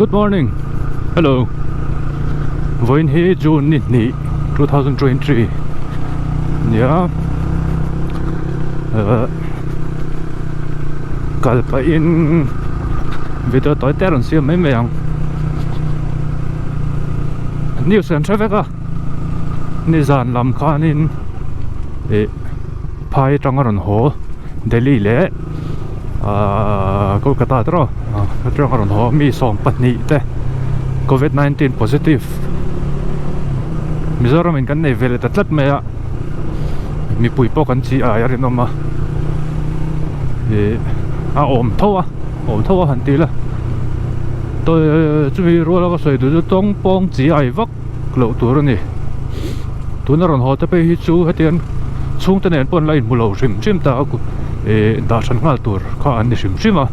Good morning. Hello. Voin he June ni 2023. Yeah. Kalpa in video tối tết siêu mấy mèo. New Central Vega. Nizan làm khan in pai trong aron ho Delhi le Kolkata đó trong aron ho mi som patni te COVID-19 positive Mizoram in kan nei vele tatlat me a mi pui po kan chi a yarin oma om thawa han ti la tôi chui ro la ko soi du tong pong chi ai vak lo tur ni tu na ron ho te pe hi chu hatian chung te nen pon lain mulo rim ta ku da san ngal tur kha an ni rim a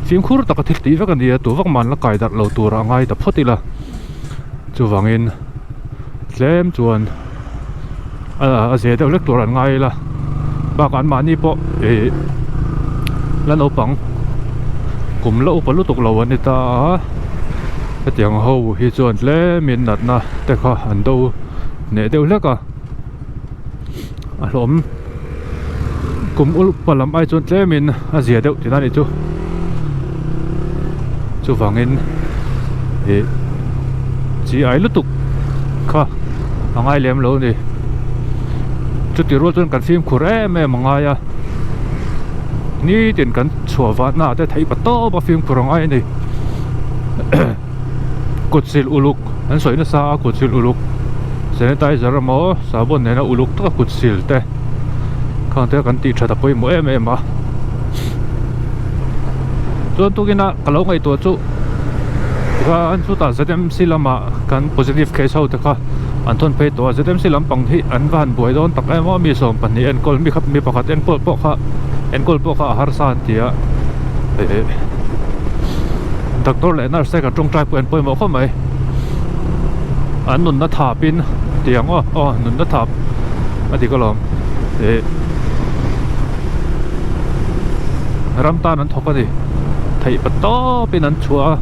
phim khur ta ka thil ti vak an dia tu vak man la kai dar lo tur angai ta photila chu wangin tlem chuan a ze de lek tur an ngai la ba kan ma ni po lan opang kum lo pa lu tuk lo an ta tiang ho hi chuan tle min nat na te kha an do ne deuh leka a hlom kum ul palam ai chuan tle min a zia deuh tin ani chu wangin chi ai lu tuk kha angai lem lo ni chu ti ro chuan kan film khure me mangaya ni tin kan chuwa na te thei pa to ba film kurangai ni kutsil uluk an soi na sa kutsil uluk sanitizer mo sabon ne na uluk ta kutsil te khang te kan ti thata poi mo em a chuan tukina kalo ngai to chu ka an chu ta ZM silama kan positive case ho te kha an thon pe to ZM silam pang hi an van boi don tak emo mi som pan ni en kol mi khap mi pakhat en pol po kha har san tia doctor le nurse ka trong trai pen poi mo kho mai an nun na tha pin tiang nun na thap ati ko lom ram ta nan thok ani thei pa to pin an chua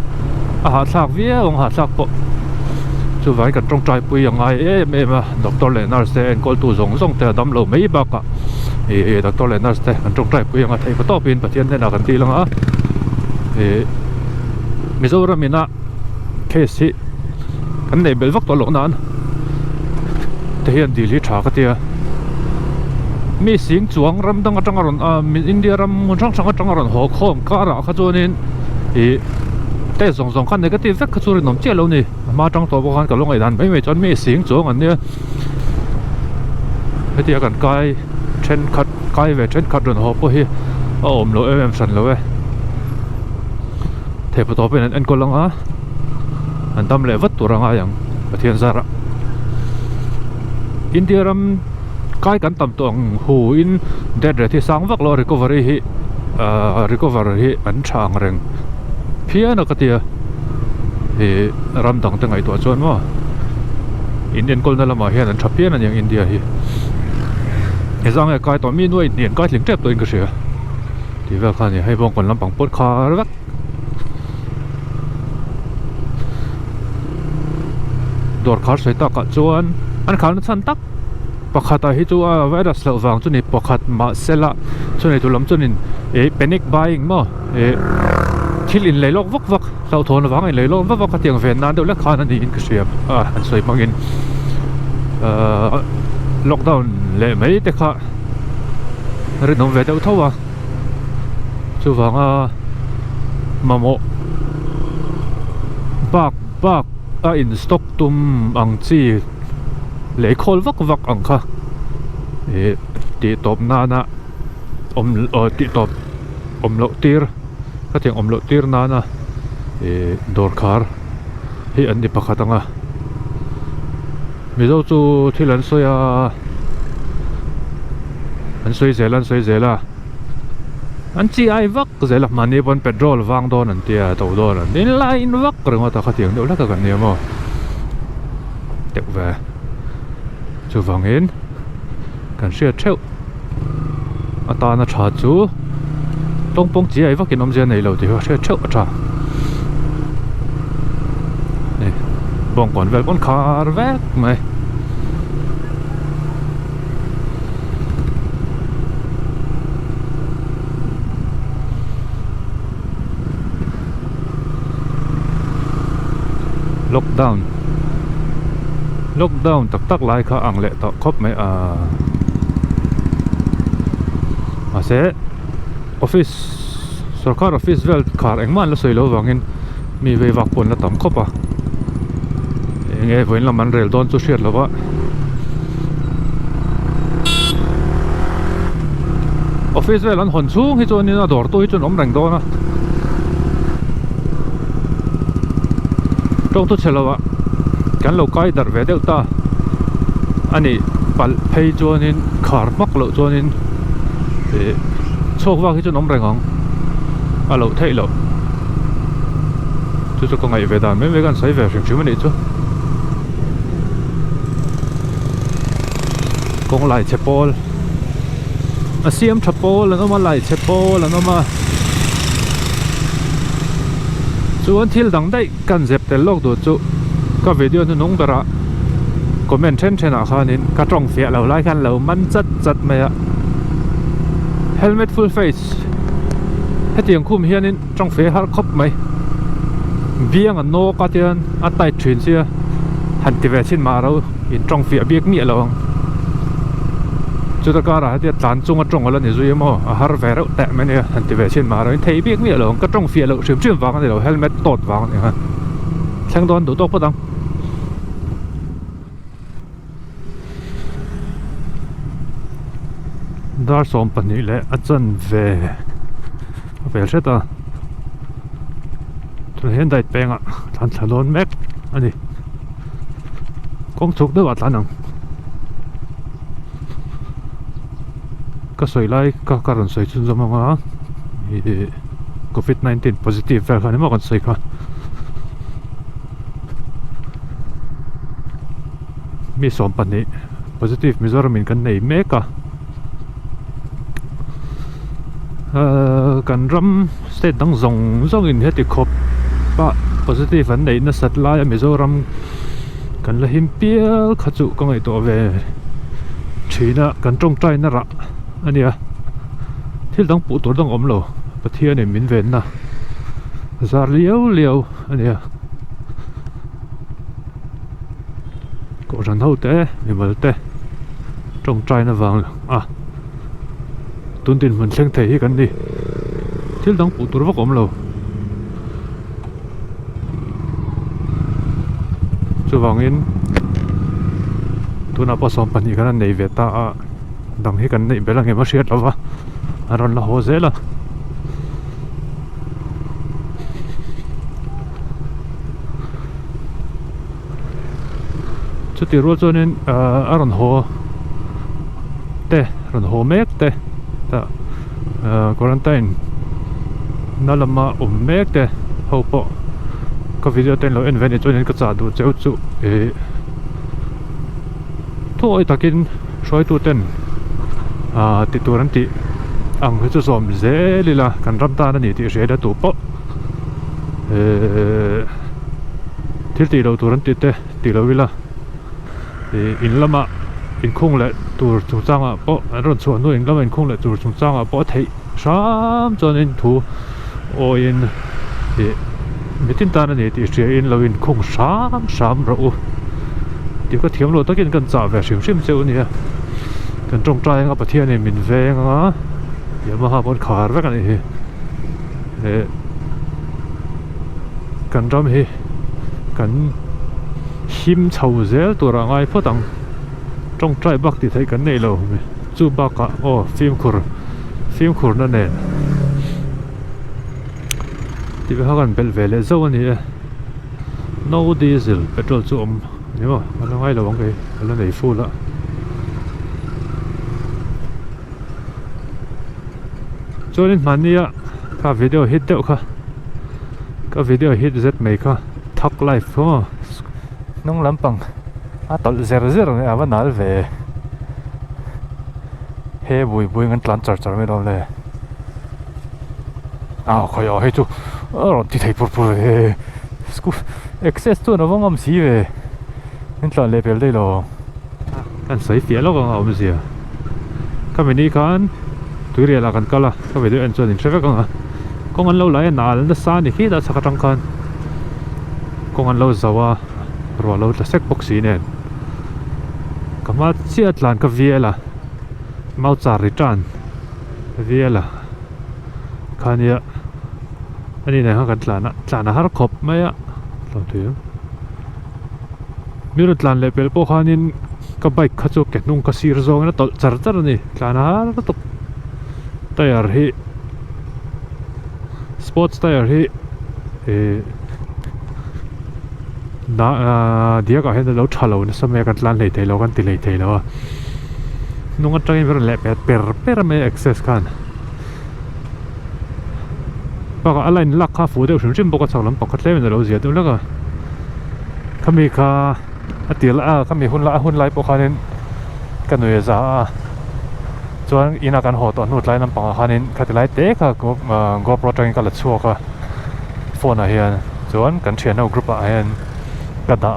a ha thak via ong ha thak po chu vai kan trong trai pui angai me ma doctor le nurse en kol tu zong te dam lo mei ba ka doctor le nurse te kan trong trai pui anga thei pa to pin pathian ne na kan ti langa Mizoram ina case hi kan nei bel vak to lo nan te hian dil hi tha ka tia mi sing chuang ram dang atang ron India ram mun chang atang ron ho khom ka ra kha chuanin te zong khan negative vek kha churin nom che lo ni ma tang to bo khan ka longai dan mai chon mi sing chuang an nia hetia kan kai chen khat ron ho po hi om lo em san lo we thế bắt đầu bên anh còn lăng á anh tâm lệ vất tuổi rằng yang thiên zara India ram cái cảnh tầm tuồng hù in dead rồi thì sáng vắt lo recovery hi anh chang reng phía nó cái tia thì ram đằng từng ngày tuổi chuan mà Indian còn là mà hiện anh chắp phía là những India hi cái rằng cái tuổi mi nuôi niên cái lính trép tuổi cái gì thì về cái này hay bong còn làm bằng bột khá rất dor khar soi ta ka chuan an khan chan tak pakhata hi chu a virus lo wang chu ni pakhat ma sela chu nei tu lam chunin panic buying mo thil in leilok vak lo thon wang in leilok vak ka tiang ven nan deuh la khan ani in ka siam an soi mangin lockdown le mai te kha ri nom ve deuh thawa chu wanga mamo bak in stock tum ang chi le khol vak ang kha ti top na ti top lo tir ka tiang lo tir na dor khar hi an di pakhatanga mi zo chu thilan soya an soi zela an chi ai vak zela mani bon petrol wang don an tia to don an in line vak ringa ta khatiang deuh la ka kan niamo tek ve chu wangin kan sia theu ata na tha chu tongpong chi ai vakin om zen nei lo ti ho sia theu ata bong còn vel con car vét mày lockdown tak lai kha ang le to khop mai a se office sarkar office vel kar engman la soilo wangin mi ve wak pon la tam khopa nge voin la man rel don chu hriat lawa office vel an hon chung hi chon in a dor tu hi chon om rang do na trong tu chelawa kan lo kai dar ve deuh ta ani pal phei chuan in khar mak lo chuan in chok wa hi chu nom reng hong a lo thei lo chu ko ngai ve dan me ve kan sai ve hring hring ni chu kong lai chepol a siam chapol an oma lai chepol an oma chuan thil dang dai kan zep tel lok do chu ka video nu nong dara comment chen a khanin ka tong fia lo lai khan lo man chat mai a helmet full face hetiang khum hianin tong fe har khop mai viang an no ka tian a tai thin sia han ti ve chin ma ro in tong fia biak mi lo chu ta ka ra ti tlan chung a tong ala ni zui mo a har ve ro ta me ne han ti ve chin ma ro in thei biak mi lo ka tong fia lo chim chim wang ni lo helmet tot wang ni ha thang don du tok padang dar som pani le a chan ve vel seta tu hen dai penga than thalon mek ani kong chuk de wa tlanang ka soi lai ka karon soi chun zama nga covid-19 positive vel khan ma kan soi kha mi som pani positive mizoram in kan nei meka kan ram state dang zong in heti khop pa positive an nei na sat lai mizoram kan la him pial khachu ka ngai to ve thina kan tong trai na ra ania thil dang pu tur dang om lo pathia ne min ven na zar liao ania ko ran ho te mi mal te tong trai na wang tun tin mun thleng thei hi kan ni thil dang pu tur vak om lo chu wangin tuna pa som pani kan nei ve ta a dang hi kan nei belang ema hriat lawa aron la ho zela chu ti ro chonin aron ho te ron ho mek te ta quarantine nalama mek te ho po ka video ten lo en ven chonin ka cha du cheu chu thoi takin soi tu ten ti turan ti ang hu chu som zelila kan ram ta na ni ti hre da tu po thil ti lo turan ti te ti lo vila in lama in khung le tur chung changa po ron chuan no in lama in khung le tur chung changa po thei sam chon in thu o in mitin ta na ni ti hre in lo in khung sam ro ti ko thiam lo takin kan cha ve hrim hrim cheu ni kan tong trai nga pathia ne min ve nga yamaha bon khar ve kan hi kan ram hi kan him chho zel tura ngai photang tong trai bak ti thai kan nei lo chu baka film khur na ne ti be hagan bel vele zo ani no diesel petrol chu om ni ma ala ngai lo wang ke ala nei fu la chonin mania ka video hit deuh kha ka video hit zet mai kha thak life ho nong lampang tol zer ne awanal ve he bui ngan tlan char me dom le khoyo he chu ti thei pur he access tu nó vong am si về nên chọn level đây lo kan sai phía lo con am si cái mình đi kan tui ria la kan kala cái video anh chọn traffic con anh lâu lại nà lên sa ni khi đã sạc trăng kan con anh lâu zawa rồi lâu là set box nè cái mà chiết lan cái việc là mau trả return việc là kan ya anh này họ cần là har khop mấy á lâu thứ miêu tlan level po khanin ka bike khacho ke nung ka sir zong na tol char char ni tlan har to tire hi sports tire hi na dia ka hen lo thalo na same kan tlan lei thei lo kan ti lei thei lo nung atang ver le per me access kan pa ka alain lak kha fu de shim boka chawlam pakhat le me lo zia tu la ka khami kha atil khami hun lai po khanin kanoi za chuan ina kan ho to nut lai nam pang khanin khatilai te kha GoPro tang ka la chuak ka phone a hian chuan kan thian no group a hian ka da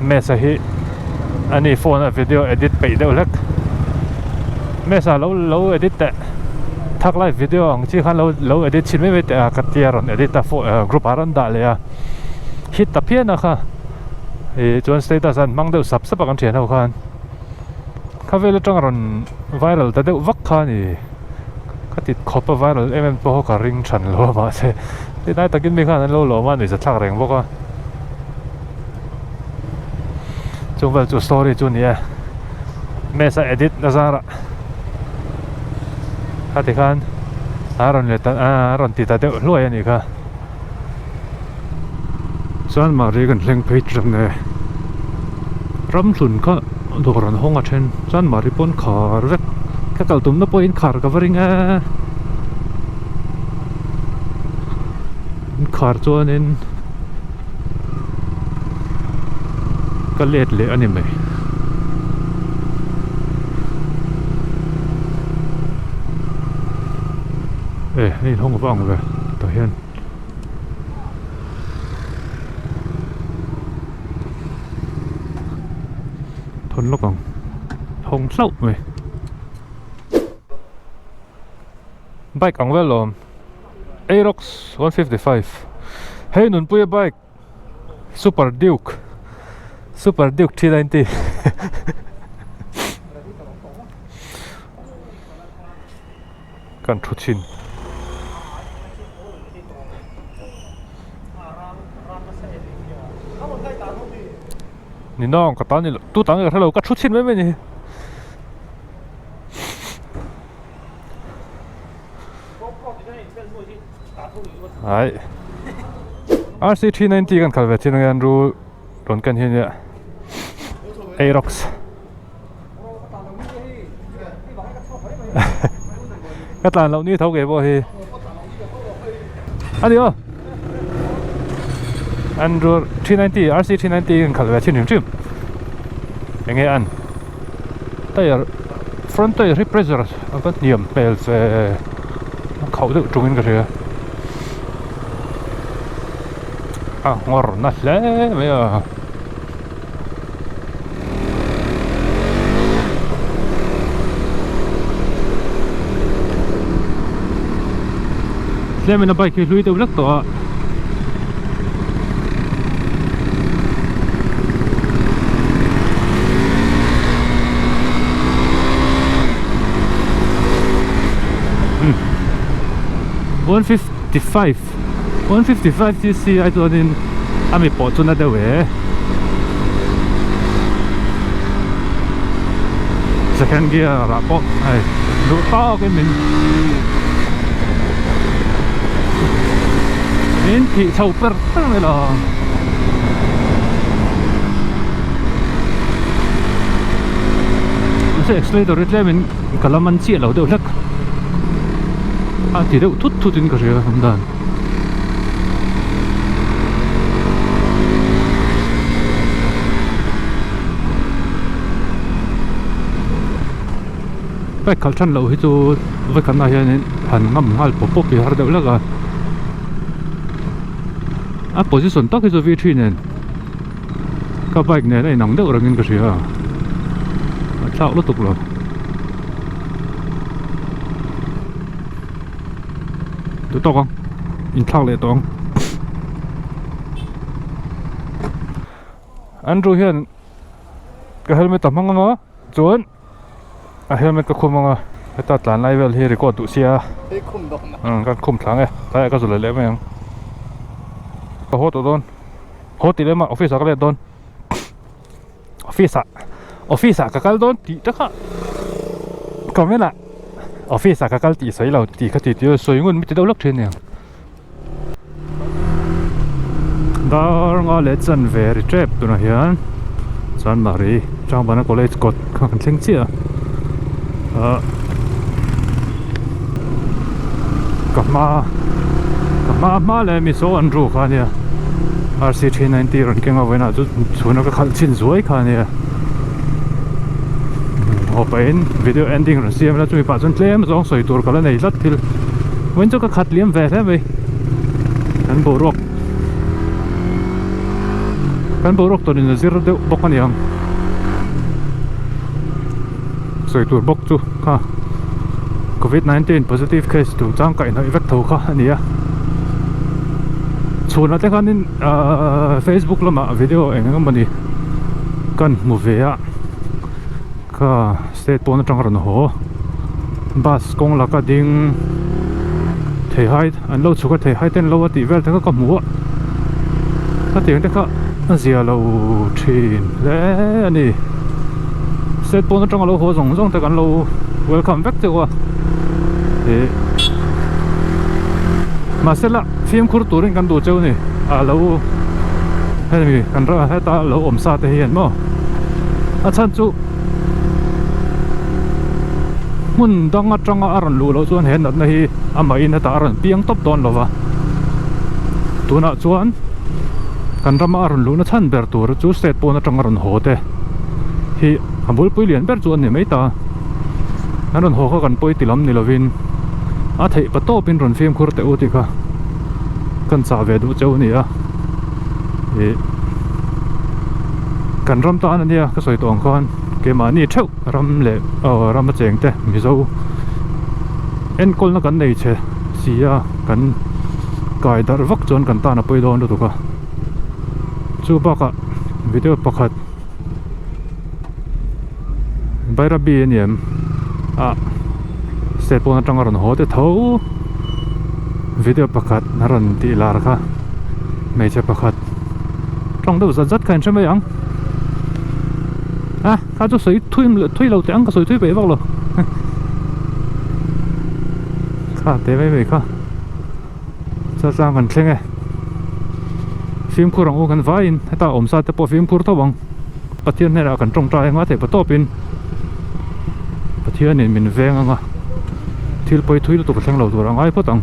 mesa hi ani phone a video edit pe deuh lek mesa lo edit te thak lai video ang chi khan lo edit chin me te ka tiaron edit ta group aran da le a hit ta phian a kha chuan status an mang deuh sap kan thian ho khan kha vele tang ron viral ta deuh vak kha ni ka tit khop viral po ka ring than lo ma se ti nai takin mi khan lo ma ni sa thak reng boka chung vel chu story chu ni mesa edit nazara khati khan aron le ta aron ti ta deuh luai ani kha chuan ma ri kan thleng page ram ne ram thun kha doran honga then chuan ma ri pon khar vek ka kal tum na point khar covering khar chuan in ka let le ani maiนี่ห้องกับบ้องเลยต่อเฮียนทนลูกกองห้องเศร้าไหมไบค์ของเวลลม Aerox 155เฮ้ยนุ่นปุยไบค์ Super Duke 390 กันทุชินนี่น้องกับตอนนี้ตู้ตังกับเราก็ชุดชิ้นไว้ไหมนี่ไอ้ RC390 กันขับแบบที่นักงานรู้รถกันเฮียเนี่ย Aerox ก็ตอนเรานี่เท่าไหร่บ่เฮอันนี้อ๋อAndroid 390 RC390 kan kalwa chin chim enge an tire front tire repressor akan niam pel se khau de tungin ka re ngor na le me le me na bike lui de blak to $155 cc I thought in ami po tu na daw second gear rapo ay lupa okay min ki chau per la se accelerator tle min kalaman chi lo deuh lek thì đâu thút in cái gì không đàn cái khẩu chân lâu hết rồi với cái này nên hẳn ngầm hai bộ bốc thì har đâu là à position tắc cái số vị trí này các bike này nắng được rồi cái gì à chạo nó tục rồi tụi to không in thao lại to Andrew hiện cái helmet tầm hăng nó chuẩn helmet cái khum mà cái tạt làn level here có tụ xe cái khum thắng ấy tại cái rồi lấy mấy em có hốt rồi hốt thì lấy mà office cái này office cái don thì chắc hả còn mấy là office cái thì sấy lầu thì cái thì sấy ngon mới đâu lắc trên này đó ngõ lệ chân về thì trip tụi nó hiện chân mà đi trong bạn có lệ cột không chính chia gặp mà lệ mi số anh ru khá nè RC390 rồi cái ngõ vậy nào chú nó cái khăn chín ruồi khá nè hộp in video ending rồi xem là chúng mình bắt chân claim giống soi tour cái này rất thì vẫn cho cái khát liếm về thế vậy anh bộ rock kan borok to ni zero de bokan yang soi tur bok chu ha COVID-19 positive case tu chang kai na event tho kha ania chuna te khanin Facebook lama video engam mani kan movie a ka state pon tang ran ho bus kong la ka ding thei hai an lo chu ka thei hai ten lo ati vel ta ka mu ka tiang te kha giờ lâu trên đấy anh đi set bốn trong lâu hồ rong tới gần lâu welcome backទៅthế mà sẽ là phim khurt tuổi gần đủ châu này lâu hay là gần ra hay ta lâu ổn sa thể hiện mà chân chú muốn đang ở trong aran lù lâu chuan hiện ở đây mà in ta aran piang top don lo va tu na chuan kan rama arun lu na chan ber tur chu set pona tang ron ho te hi ambul pui lian ber chuan ni mai ta aron ho kha kan poi tilam ni lovin a thei pato pin ron film khur te u ti kha kan cha ve du cheu ni a e kan ram ta an nia ka soi tong khan ke ma ni theu ram le ram cheng te mi zo en kol na kan nei che sia kan kai dar vak chon kan ta na poi don du ka chu baka video pakhat bayra bi niam set pon atang ron ho te tho video pakhat naran ti lar kha mai che pakhat trong đâu zat khan chama yang ka chu soi thui lo te ang ka soi thui be vak lo kha te mai kha sa sang kan thlenge phim khur ang kan vain ta om sa te po phim khur thawang pathian ne ra kan tong trai nga the patopin pathian in min veng anga thil poi thui tu thlang lo tur angai potang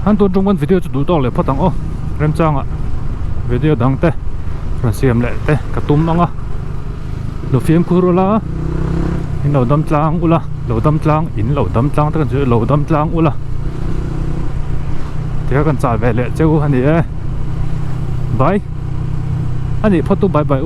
han tu tong ban video chu du to le potang rem chang a video dang te ran siam le te ka tum anga lo phim khur la in lo dam tlang ula lo dam tlang in lo dam tlang ta kan chu lo dam tlang ula thì cần trả về lệ châu anh ấy bye anh ấy photo bye bye